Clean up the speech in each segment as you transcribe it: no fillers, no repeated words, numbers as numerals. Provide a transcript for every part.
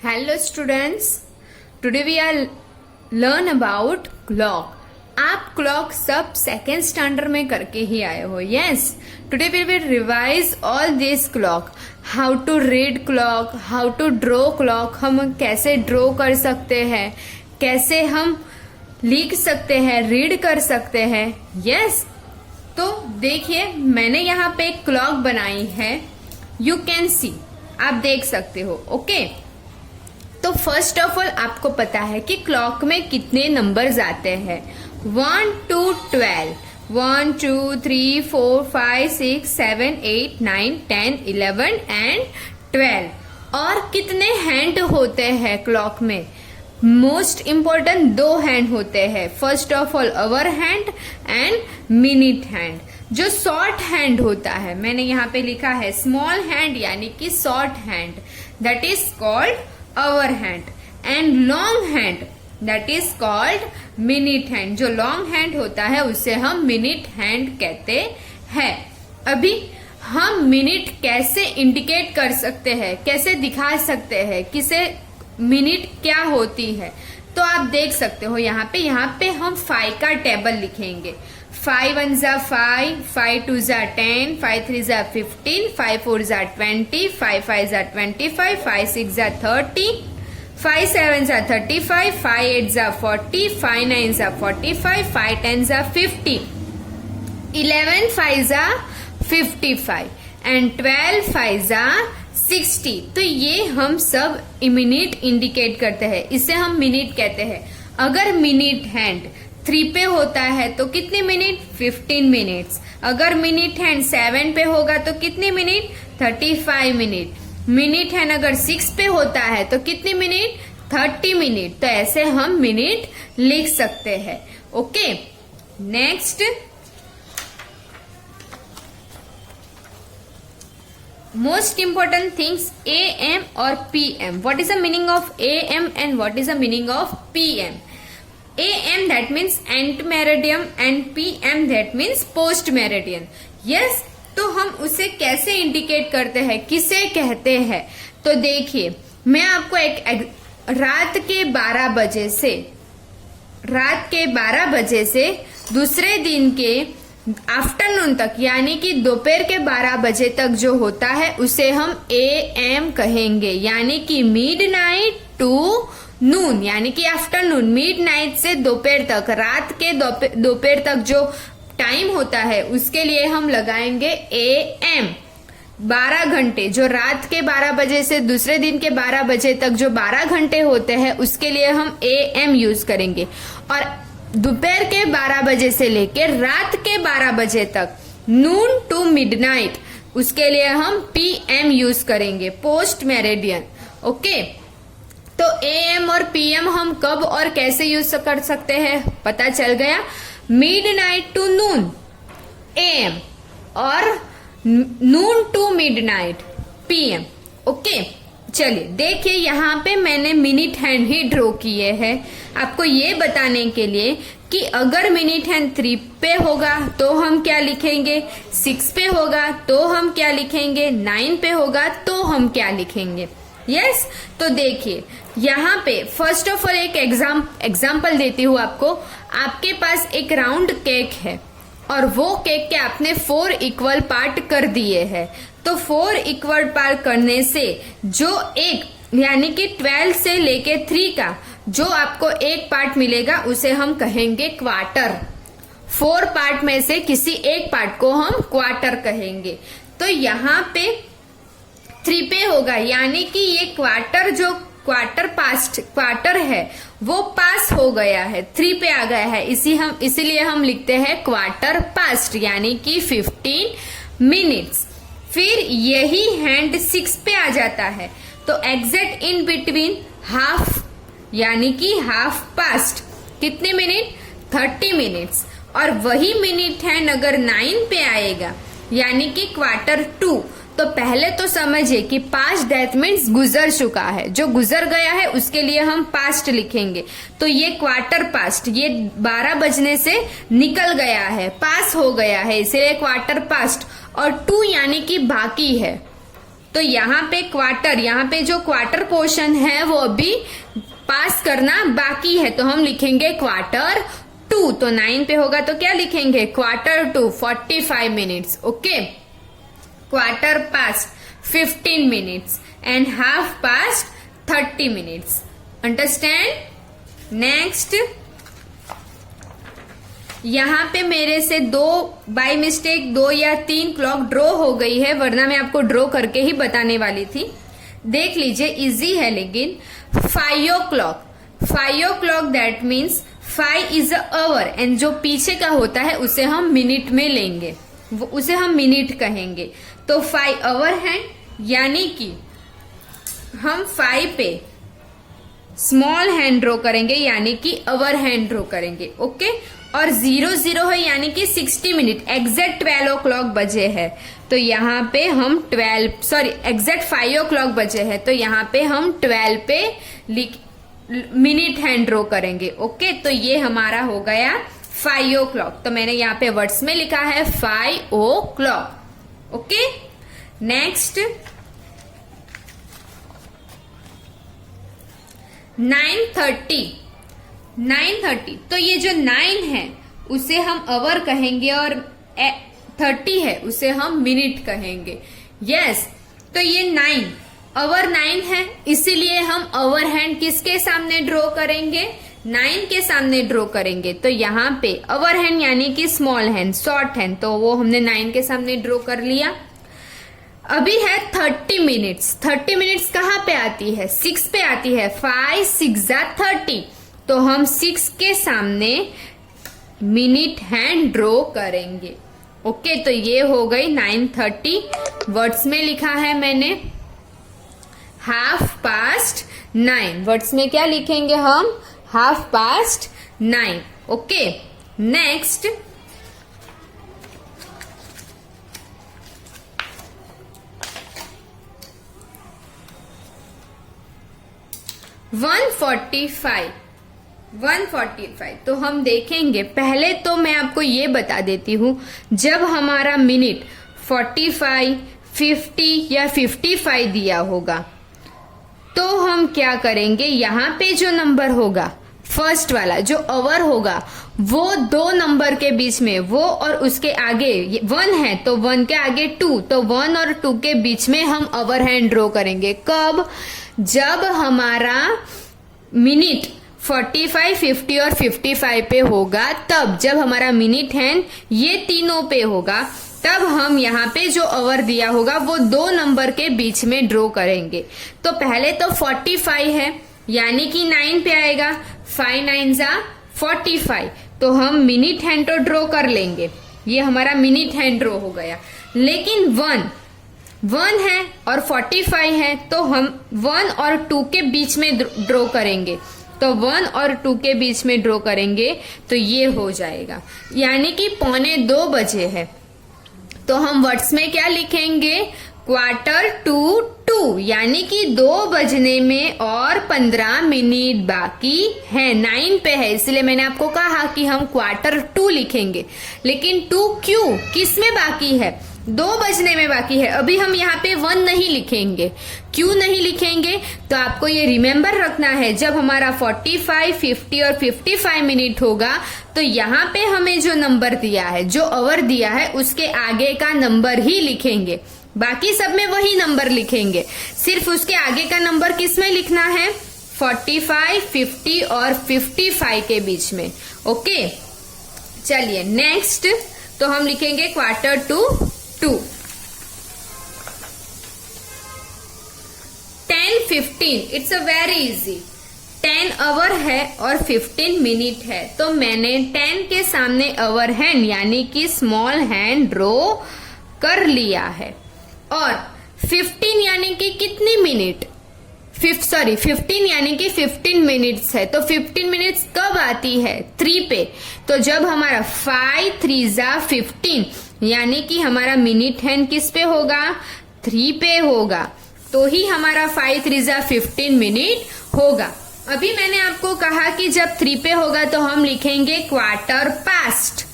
Hello students, today we are learn about clock. आप clock सब second standard में करके ही आए हो. Yes, today we will revise all this clock. How to read clock, how to draw clock, हम कैसे ड्रॉ कर सकते हैं, कैसे हम लिख सकते हैं, रीड कर सकते हैं. यस, तो देखिए मैंने यहाँ पे एक क्लॉक बनाई है. यू कैन सी, आप देख सकते हो. ओके, तो फर्स्ट ऑफ ऑल आपको पता है कि क्लॉक में कितने नंबर्स आते हैं. 1 to 12, 1 2 3 4 5 6 7 8 9 10 11 and 12. और कितने हैंड होते हैं क्लॉक में? मोस्ट इम्पोर्टेंट 2 हैंड होते हैं. First of all our hand and minute hand. जो शॉर्ट हैंड होता है, मैंने यहाँ पे लिखा है स्मॉल हैंड यानी कि short hand, that is called our hand. And long hand that is called minute hand. जो लॉन्ग हैंड होता है उसे हम मिनट हैंड कहते हैं. अभी हम मिनट कैसे इंडिकेट कर सकते हैं, कैसे दिखा सकते हैं, किसे मिनट क्या होती है, तो आप देख सकते हो यहाँ पे हम 5 का टेबल लिखेंगे. 5 1 जा 5, 5 2 जा 10, 5 3 जा 15, 5 4 जा 20, 5 5 जा 25, 5 6 जा 30, 5 7 जा 35, 5 8 जा 40, 5 9 जा 45, 5 10 जा 50, 11 5 जा 55 एंड 12 5 जा 60. तो ये हम सब मिनट इंडिकेट करते हैं, इसे हम मिनट कहते हैं. अगर मिनट हैंड 3 पे होता है तो कितने मिनट? 15 मिनट्स. अगर मिनट हैंड 7 पे होगा तो कितने मिनट? 35 मिनट. मिनट हैंड अगर 6 पे होता है तो कितने मिनट? 30 मिनट. तो ऐसे हम मिनट लिख सकते हैं. Okay, next most important things, AM or PM. What is the meaning of AM and what is the meaning of PM? AM that means ant meridiem and PM that means post meridian. Yes, तो हम उसे कैसे indicate करते हैं, किसे कहते हैं? तो देखिए मैं आपको एक रात के 12 बजे से दूसरे दिन के आफ्टरनून तक यानी कि दोपहर के 12 बजे तक जो होता है उसे हम AM कहेंगे. यानी कि मिडनाइट टू नून यानी कि आफ्टरनून. मिडनाइट से दोपहर तक, रात के दोपहर तक जो टाइम होता है उसके लिए हम लगाएंगे AM. 12 घंटे, जो रात के 12 बजे से दूसरे दिन के 12 बजे तक जो 12 घंटे होते हैं उसके लिए हम AM यूज करेंगे. और दोपहर के 12 बजे से लेकर रात के 12 बजे तक, नून टू मिडनाइट, उसके लिए हम PM यूज करेंगे, पोस्ट मेरिडियन. ओके, तो AM और PM हम कब और कैसे यूज कर सकते हैं पता चल गया. मिडनाइट टू नून AM और noon to midnight PM. Okay, चलिए देखिए यहाँ पे मैंने मिनट हैंड ही ड्रॉ किए हैं आपको ये बताने के लिए कि अगर मिनट हैंड 3 पे होगा तो हम क्या लिखेंगे, 6 पे होगा तो हम क्या लिखेंगे, 9 पे होगा तो हम क्या लिखेंगे. यस, तो देखिए यहाँ पे फर्स्ट ऑफ ऑल एक एग्जाम्पल देती हूँ आपको. आपके पास एक राउंड केक है और वो केक के आपने 4 इक्वल पार्ट कर दिए हैं. तो 4 इक्वल पार्ट करने से जो एक यानी कि 12 से लेके 3 का जो आपको एक पार्ट मिलेगा उसे हम कहेंगे क्वार्टर. 4 पार्ट में से किसी एक पार्ट को हम क्वार्टर कहेंगे. तो यहाँ पे 3 पे होगा यानी कि ये क्वार्टर, जो क्वार्टर है वो पास हो गया है, 3 पे आ गया है. इसीलिए हम लिखते हैं क्वार्टर पास्ट यानी कि 15 मिनट्स. फिर यही हैंड 6 पे आ जाता है तो एग्जैक्ट इन बिटवीन हाफ यानी कि हाफ पास्ट, कितने मिनट? 30 मिनट्स. और वही मिनट हैंड अगर 9 पे आएगा यानी कि क्वार्टर 2, तो पहले तो समझिए कि पास्ट दैट मीन्स गुजर चुका है, जो गुजर गया है उसके लिए हम पास्ट लिखेंगे. तो ये क्वार्टर पास्ट, ये 12 बजने से निकल गया है, पास हो गया है, इसलिए क्वार्टर पास्ट. और 2 यानी कि बाकी है, तो यहाँ पे क्वार्टर, यहाँ पे जो क्वार्टर पोर्शन है वो अभी पास करना बाकी है, तो हम लिखेंगे क्वार्टर टू। तो 9 पे होगा तो क्या लिखेंगे, quarter to 45 minutes. Okay, quarter past 15 minutes and half past 30 minutes. Understand. Next, यहाँ पे मेरे से बाय मिस्टेक 2 या 3 क्लॉक ड्रॉ हो गई है, वरना मैं आपको ड्रॉ करके ही बताने वाली थी। देख लीजिए, इजी है लेकिन। 5 o'clock, 5 o'clock that means 5 is a hour, and जो पीछे का होता है उसे हम मिनट में लेंगे, उसे हम मिनट कहेंगे। तो 5 आवर हैंड, यानी कि हम 5 पे स्मॉल हैंड ड्रॉ करेंगे, यानी कि आवर हैंड ड्रॉ करेंगे। ओके, और 00 है यानी कि 60 मिनट, एग्जैक्ट 12 o'clock बजे है, तो यहाँ पे हम एग्जैक्ट 5 o'clock बजे है, तो यहाँ पे हम 12 पे मिनट हैंड ड्रॉ करेंगे। ओके, तो ये हमारा हो गया 5 o'clock। तो मैंने यहाँ पे वर्ड्स में लिखा है 5 o'clock। Okay, next 9:30। 9:30, तो ये जो 9 है उसे हम आवर कहेंगे और 30 है उसे हम मिनट कहेंगे। यस, तो ये 9 आवर 9 है, इसीलिए हम आवर हैंड किसके सामने ड्रॉ करेंगे, 9 के सामने ड्रॉ करेंगे। तो यहाँ पे आवर हैंड यानी कि स्मॉल हैंड, शॉर्ट हैंड, तो वो हमने 9 के सामने ड्रॉ कर लिया। अभी है 30 मिनट्स। 30 मिनट्स कहाँ पे आती है, 6 पे आती है। 5 6 30, तो हम 6 के सामने मिनट हैंड ड्रॉ करेंगे। ओके, तो ये हो गई 9:30। वर्ड्स में लिखा है मैंने हाफ पास्ट 9। वर्ड्स में क्या लिखेंगे हम, हाफ पास्ट 9। Okay, next 1:45। 1:45, तो हम देखेंगे। पहले तो मैं आपको ये बता देती हूँ, जब हमारा मिनट 45, 50 या 55 दिया होगा तो हम क्या करेंगे, यहाँ पे जो नंबर होगा फर्स्ट वाला जो आवर होगा वो 2 नंबर के बीच में, वो और उसके आगे 1 है तो 1 के आगे 2, तो 1 और 2 के बीच में हम आवर हैंड ड्रॉ करेंगे। कब, जब हमारा मिनट 45, 50 और 55 पे होगा, तब जब हमारा मिनट हैंड ये तीनों पे होगा, तब हम यहाँ पे जो आवर दिया होगा वो 2 नंबर के बीच में ड्रॉ करेंगे। तो पहले तो 45 है यानी कि 9 पे आएगा, 5 9 जा 45, तो हम मिनट हैंड तो ड्रॉ कर लेंगे, ये हमारा मिनट हैंड ड्रॉ हो गया। लेकिन 1 है और 45 है, तो हम 1 और 2 के बीच में ड्रॉ करेंगे, तो 1 और 2 के बीच में ड्रॉ करेंगे तो ये हो जाएगा, यानी कि 1:45 बजे है। तो हम वर्ड्स में क्या लिखेंगे, 1:45, यानी कि 2 बजने में और 15 मिनट बाकी है। 9 पे है, इसलिए मैंने आपको कहा कि हम 1:45 लिखेंगे। लेकिन 2 क्यों, किस में बाकी है, 2 बजने में बाकी है। अभी हम यहाँ पे 1 नहीं लिखेंगे। क्यों नहीं लिखेंगे, तो आपको ये रिमेम्बर रखना है, जब हमारा 45, 50 और 55 मिनट होगा तो यहाँ पे हमें जो नंबर दिया है, जो आवर दिया है, उसके आगे का नंबर ही लिखेंगे। बाकी सब में वही नंबर लिखेंगे, सिर्फ उसके आगे का नंबर किस में लिखना है, 45, 50 और 55 के बीच में। ओके, चलिए नेक्स्ट, तो हम लिखेंगे 1:45। 10:15, it's a very easy. 10 hour है और 15 मिनट है, तो मैंने 10 के सामने आवर हैंड यानी कि स्मॉल हैंड ड्रॉ कर लिया है। और 15 यानी कि कितनी मिनट, 15 यानी कि 15 मिनट्स है, तो 15 मिनट्स कब आती है, 3 पे। तो जब हमारा 5 3 जा 15, यानी कि हमारा मिनट हैंड किस पे होगा, 3 पे होगा, तो ही हमारा 5 3 जा 15 मिनट होगा। अभी मैंने आपको कहा कि जब 3 पे होगा तो हम लिखेंगे क्वार्टर पास्ट।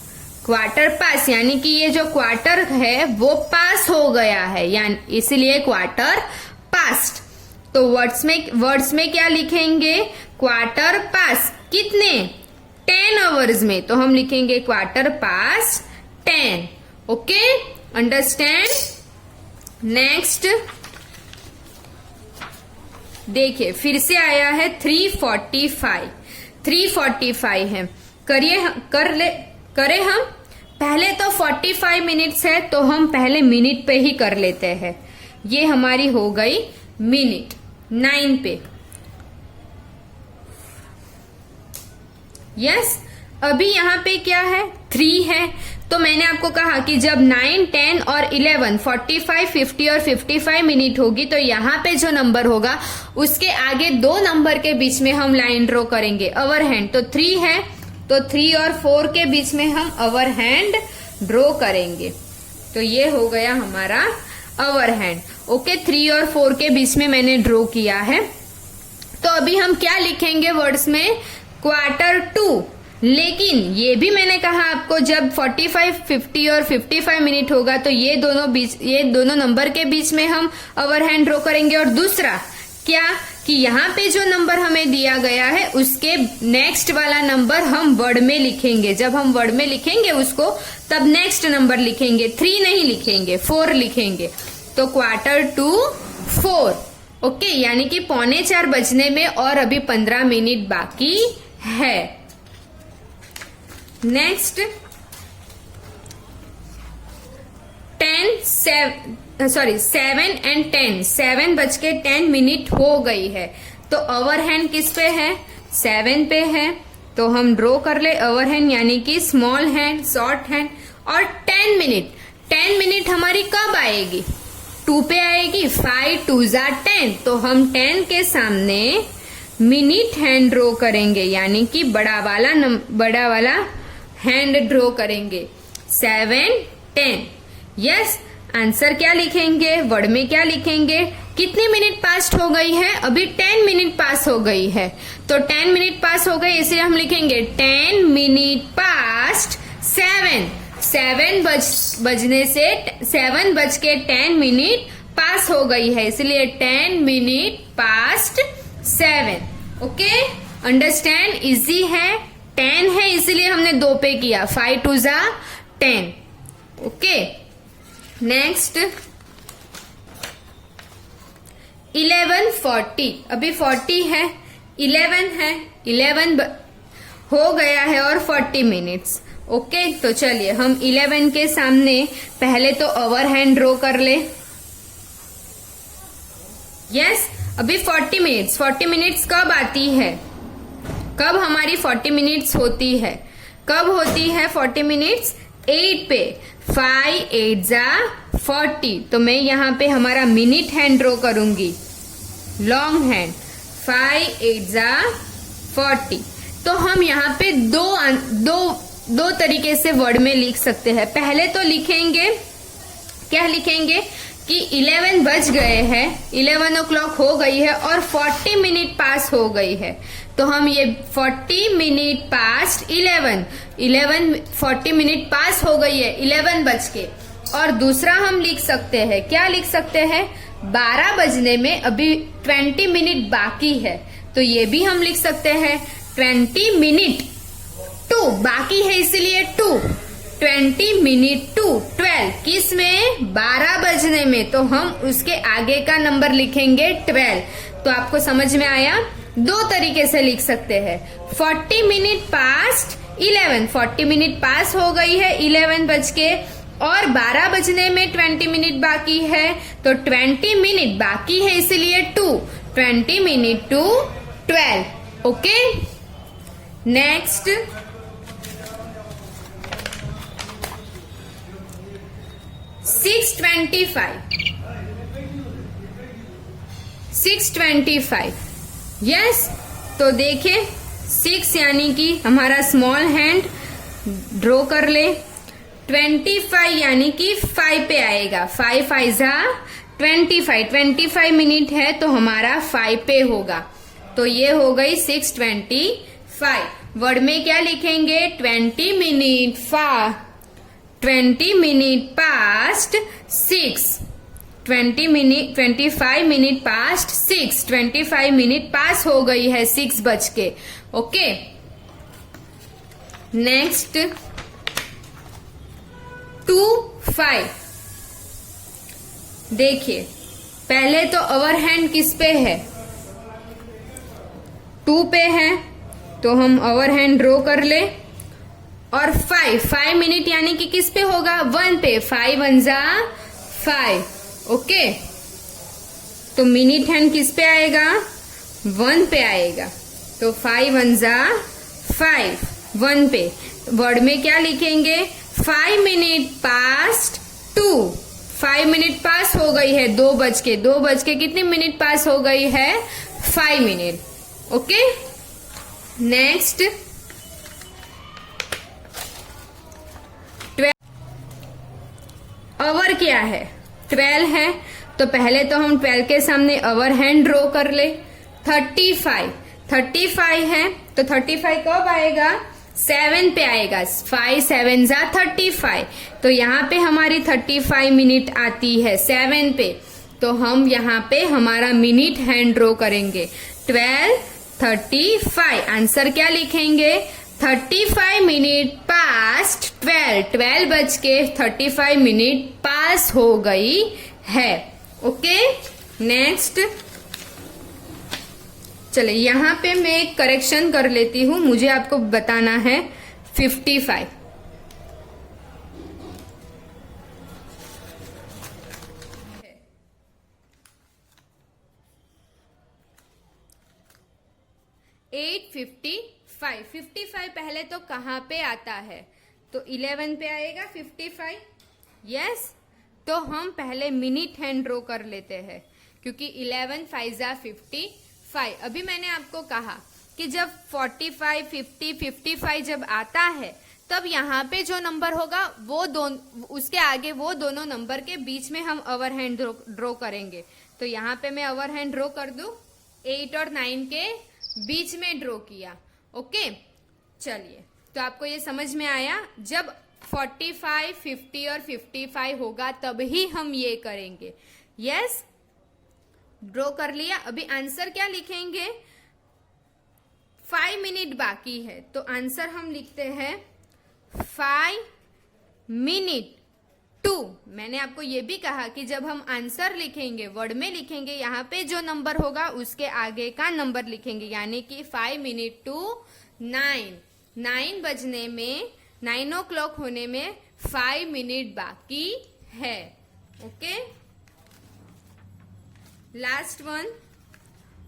क्वार्टर पास यानी कि ये जो क्वार्टर है वो पास हो गया है, यानी इसलिए क्वार्टर पास्ट। तो वर्ड्स में क्या लिखेंगे? क्वार्टर पास कितने? 10 आवर्स में, तो हम लिखेंगे quarter past 10। Okay, understand. Next देखिए, फिर से आया है 3:45। 3:45 है, करें हम। पहले तो 45 मिनट्स है, तो हम पहले मिनट पे ही कर लेते हैं। ये हमारी हो गई मिनट 9 पे। यस, अभी यहाँ पे क्या है? 3 है। तो मैंने आपको कहा कि जब 9, 10 और 11 45, 50 और 55 मिनट होगी तो यहाँ पे जो नंबर होगा उसके आगे 2 नंबर के बीच में हम लाइन ड्रॉ करेंगे, अवर हैंड। तो 3 है, तो 3 और 4 के बीच में हम अवर हैंड ड्रॉ करेंगे। तो ये हो गया हमारा अवर हैंड। ओके, 3 और 4 के बीच में मैंने ड्रॉ किया है। तो अभी हम क्या लिखेंगे वर्ड्स में? क्वार्टर 2। लेकिन ये भी मैंने कहा आपको, जब 45, 50 और 55 मिनट होगा तो ये दोनों नंबर के बीच में हम अवर हैंड ड्रॉ करेंगे। और दूसरा क्या कि यहाँ पे जो नंबर हमें दिया गया है उसके नेक्स्ट वाला नंबर हम वर्ड में लिखेंगे। जब हम वर्ड में लिखेंगे उसको, तब नेक्स्ट नंबर लिखेंगे, 3 नहीं लिखेंगे, 4 लिखेंगे। तो क्वार्टर 2 4। ओके, यानी कि 3:45 बजने में और अभी 15 मिनट बाकी है। नेक्स्ट 7 and 10, 7 बज के 10 मिनट हो गई है। तो अवर हैंड किस पे है? 7 पे है। तो हम ड्रॉ कर ले अवर हैंड, यानी कि स्मॉल हैंड, शॉर्ट हैंड। और 10 मिनट हमारी कब आएगी? 2 पे आएगी। 5 2 10। तो हम 10 के सामने मिनट हैंड ड्रॉ करेंगे, यानी कि बड़ा वाला हैंड ड्रॉ करेंगे। 7 10। यस, आंसर क्या लिखेंगे? वर्ड में क्या लिखेंगे? कितनी मिनट पास हो गई है? अभी 10 मिनट पास हो गई है। तो 10 मिनट पास हो गई, इसलिए हम लिखेंगे 10 मिनट पास्ट 7। 7 बजने से 7 बज के 10 मिनट पास हो गई है, इसलिए 10 minute past 7। Okay, understand? Easy है। 10 है इसलिए हमने 2 पे किया। 5 2 10। Okay, next 11:40। अभी 40 है, 11 है, 11 हो गया है और 40 मिनट्स। ओके, तो चलिए हम 11 के सामने पहले तो अवर हैंड ड्रॉ कर ले। यस, अभी 40 मिनट्स। 40 मिनट्स कब आती है? कब हमारी 40 मिनट्स होती है? कब होती है 40 मिनट्स? 8 पे। 5 8 40। तो मैं यहाँ पे हमारा मिनट हैंड ड्रॉ करूंगी, लॉन्ग हैंड। 5 8 40। तो हम यहाँ पे दो तरीके से वर्ड में लिख सकते हैं। पहले तो लिखेंगे, क्या लिखेंगे कि 11 बज गए हैं, 11 o'clock हो गई है और 40 मिनट पास हो गई है। तो हम ये 40 मिनट पास्ट 11 40 मिनट पास हो गई है 11 बज के। और दूसरा हम लिख सकते हैं, क्या लिख सकते हैं? 12 बजने में अभी 20 मिनट बाकी है, तो ये भी हम लिख सकते हैं 20 मिनट 2 बाकी है, इसलिए 2 20 मिनट टू 12। किस में? 12 बजने में, तो हम उसके आगे का नंबर लिखेंगे 12। तो आपको समझ में आया? 2 तरीके से लिख सकते हैं। 40 मिनट पास्ट 11, 40 मिनट पास हो गई है 11 बज के, और 12 बजने में 20 मिनट बाकी है, तो 20 मिनट बाकी है इसलिए 2 20 minute to 12। Okay, next 6:25। Yes, तो देखे 6 यानी कि हमारा स्मॉल हैंड ड्रॉ कर ले। 25 यानी कि 5 पे आएगा। 5 5 25 मिनट है तो हमारा 5 पे होगा। तो ये हो गई 6:25। वर्ड में क्या लिखेंगे? 20 minute 20 minute past 6, 25 minute past 6, 25 minute pass हो गई है 6 बज के. Okay, next 2:05. देखिए, पहले तो अवर हैंड किस पे है? 2 पे है, तो हम अवर हैंड ड्रॉ कर ले. और 5 मिनट यानी कि किस पे होगा? 1 पे. 5 1 जा 5. ओके, तो मिनट हैंड किस पे आएगा? 1 पे आएगा. तो 5 1 जा 5, 1 पे. वर्ड में क्या लिखेंगे? 5 मिनट पास्ट 2. 5 मिनट पास हो गई है 2 बज के कितनी मिनट पास हो गई है? 5 मिनट. Okay, next 12. आवर क्या है? 12 है, तो पहले तो हम 12 के सामने आवर हैंड ड्रॉ कर ले. 35 है, तो 35 कब आएगा? 7 पे आएगा. 5 7 जा 35. तो यहाँ पे हमारी 35 मिनट आती है 7 पे. तो हम यहाँ पे हमारा मिनट हैंड ड्रॉ करेंगे. 12:35. आंसर क्या लिखेंगे? 35 मिनट पास्ट 12. 12 बज के 35 मिनट पास हो गई है. Okay, next. चले, यहाँ पे मैं एक करेक्शन कर लेती हूँ. मुझे आपको बताना है 55. एट 55 पहले तो कहाँ पे आता है? तो 11 पे आएगा 55. यस, तो हम पहले मिनट हैंड ड्रॉ कर लेते हैं, क्योंकि 11 5 जा 55. अभी मैंने आपको कहा कि जब 45 50 55 जब आता है, तब यहाँ पे जो नंबर होगा वो उसके आगे वो दोनों नंबर के बीच में हम ओवर हैंड ड्रॉ करेंगे. तो यहाँ पे मैं ओवर हैंड ड्रॉ कर दूं. 8 और 9 के बीच में ड्रॉ किया. ओके, चलिए, तो आपको ये समझ में आया? जब 45 50 और 55 होगा तब ही हम ये करेंगे. यस, ड्रॉ कर लिया. अभी आंसर क्या लिखेंगे? 5 मिनट बाकी है, तो आंसर हम लिखते हैं 5 मिनट 2. मैंने आपको ये भी कहा कि जब हम आंसर लिखेंगे, वर्ड में लिखेंगे, यहाँ पे जो नंबर होगा उसके आगे का नंबर लिखेंगे. यानी कि 5 मिनट टू 9. 9 बजने में 9 o'clock होने में 5 मिनट बाकी है. Okay, last one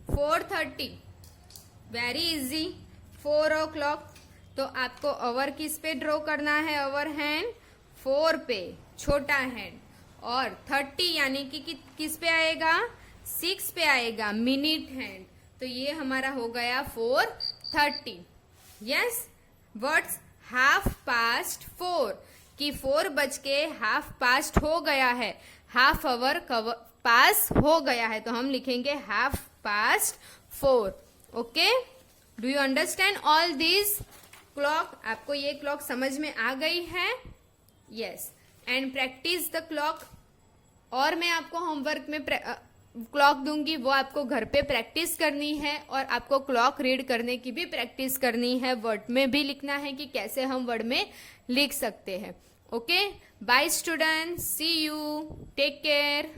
4:30. Very easy. 4 o'clock. तो आपको ओवर किस पे ड्रॉ करना है? ओवर हैंड 4 पे, छोटा हैंड. और 30 यानी कि किस पे आएगा? 6 पे आएगा, मिनट हैंड. तो ये हमारा हो गया 4:30. यस, वर्ड्स हाफ पास्ट 4 कि 4 बज के हाफ पास्ट हो गया है, हाफ आवर पास हो गया है, तो हम लिखेंगे half past 4. Okay, do you understand all this clock? आपको ये क्लॉक समझ में आ गई है? Yes, and practice the clock. और मैं आपको होमवर्क में क्लॉक दूंगी, वो आपको घर पे प्रैक्टिस करनी है. और आपको क्लॉक रीड करने की भी प्रैक्टिस करनी है. वर्ड में भी लिखना है कि कैसे हम वर्ड में लिख सकते हैं. Okay, bye student, see you, take care.